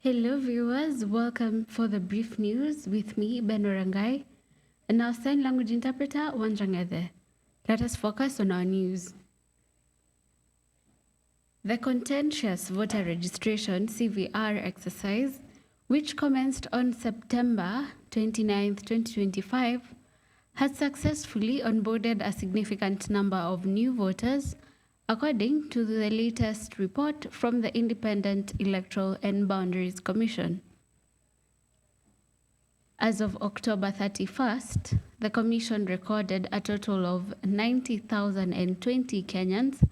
Hello viewers, welcome for the brief news with me, Ben Orangai, and our sign language interpreter, Wanjangede. Let us focus on our news. The contentious voter registration CVR exercise, which commenced on September 29, 2025, has successfully onboarded a significant number of new voters, according to the latest report from the Independent Electoral and Boundaries Commission. As of October 31st, the Commission recorded a total of 90,020 Kenyans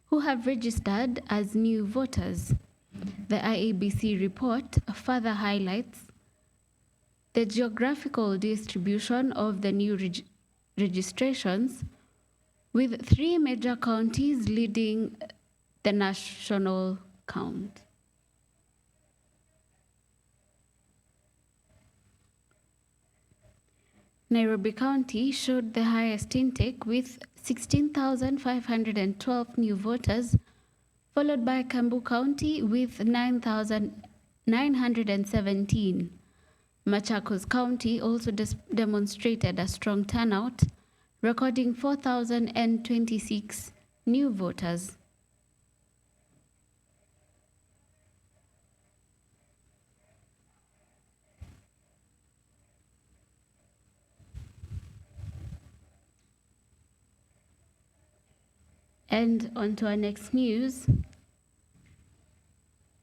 who have registered as new voters. The Iebc report further highlights the geographical distribution of the new registrations, with 3 major counties leading the national count. Nairobi County showed the highest intake with 16,512 new voters, followed by Kiambu County with 9,917. Machakos County also demonstrated a strong turnout, recording 4,026 new voters. And on to our next news.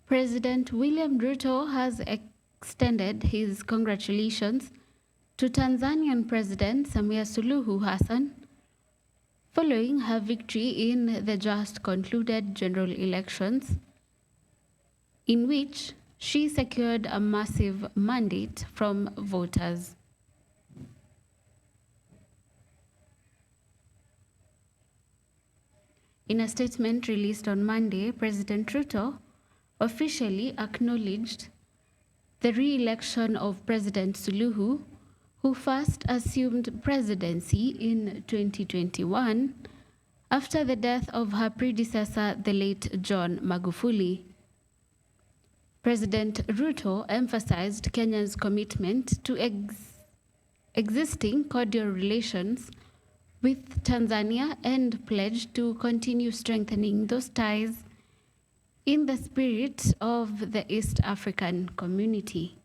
President William Ruto has extended his congratulations to Tanzanian President Samia Suluhu Hassan following her victory in the just concluded general elections, in which she secured a massive mandate from voters. In a statement released on Monday, President Ruto officially acknowledged the re-election of President Suluhu, who first assumed presidency in 2021 after the death of her predecessor, the late John Magufuli. President Ruto emphasized Kenya's commitment to existing cordial relations with Tanzania and pledged to continue strengthening those ties in the spirit of the East African community.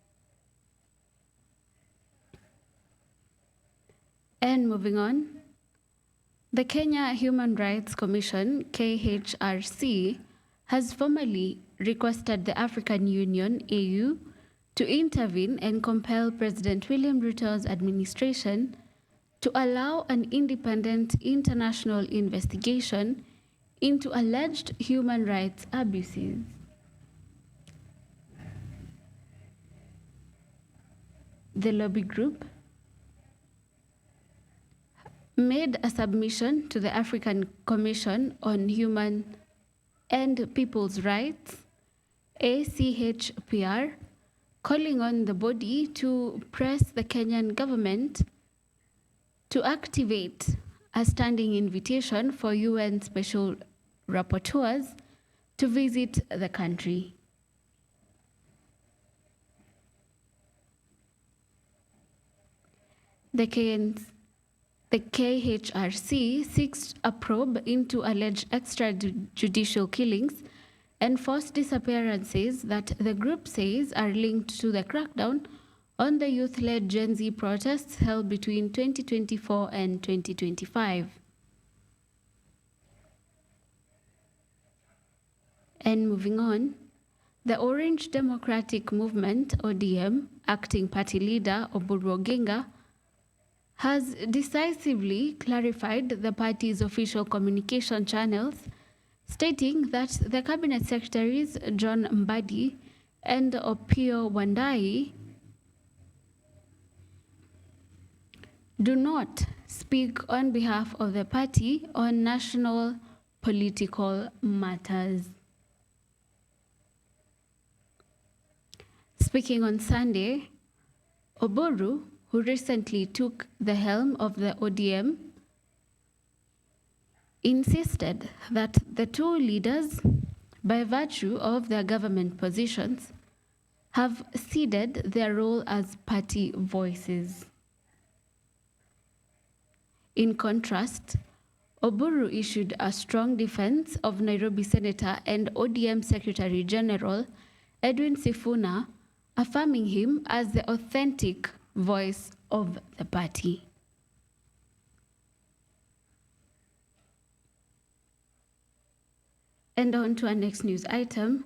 And moving on, the Kenya Human Rights Commission, KHRC, has formally requested the African Union, AU, to intervene and compel President William Ruto's administration to allow an independent international investigation into alleged human rights abuses. The lobby group made a submission to the African Commission on Human and People's Rights, ACHPR, calling on the body to press the Kenyan government to activate a standing invitation for UN special rapporteurs to visit the country. The KHRC seeks a probe into alleged extrajudicial killings and forced disappearances that the group says are linked to the crackdown on the youth-led Gen Z protests held between 2024 and 2025. And moving on, the Orange Democratic Movement, ODM, acting party leader Oburu Oginga, has decisively clarified the party's official communication channels, stating that the cabinet secretaries John Mbadi and Opiyo Wandayi do not speak on behalf of the party on national political matters. Speaking on Sunday, Oburu, who recently took the helm of the ODM, insisted that the two leaders, by virtue of their government positions, have ceded their role as party voices. In contrast, Oburu issued a strong defense of Nairobi Senator and ODM Secretary General Edwin Sifuna, affirming him as the authentic voice of the party. And on to our next news item.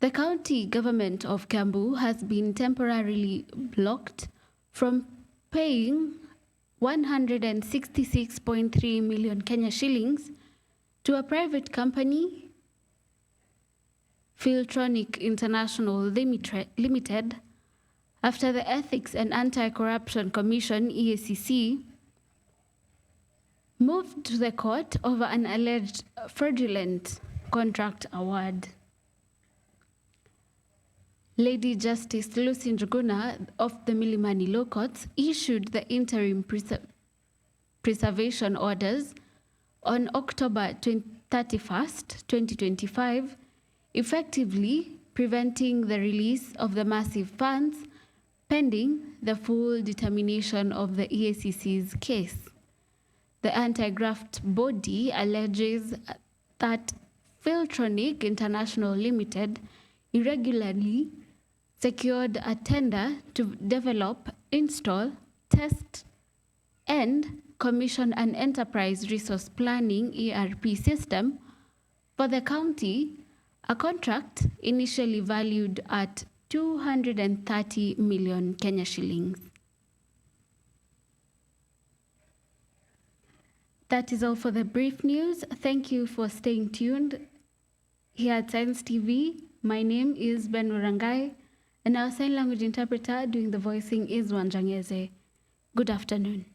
The county government of Kiambu has been temporarily blocked from paying 166.3 million Kenya shillings to a private company, Filtronic International Limited, after the Ethics and Anti-Corruption Commission, EACC, moved to the court over an alleged fraudulent contract award. Lady Justice Lucy Njuguna of the Milimani Law Courts issued the interim preservation orders on October 31st, 2025, effectively preventing the release of the massive funds pending the full determination of the EACC's case. The anti-graft body alleges that Filtronic International Limited irregularly secured a tender to develop, install, test, and commission an enterprise resource planning ERP system for the county, a contract initially valued at 230 million Kenya shillings. That is all for the brief news. Thank you for staying tuned here at Science TV. My name is Ben Murangai, and our sign language interpreter doing the voicing is Wanjangeze. Good afternoon.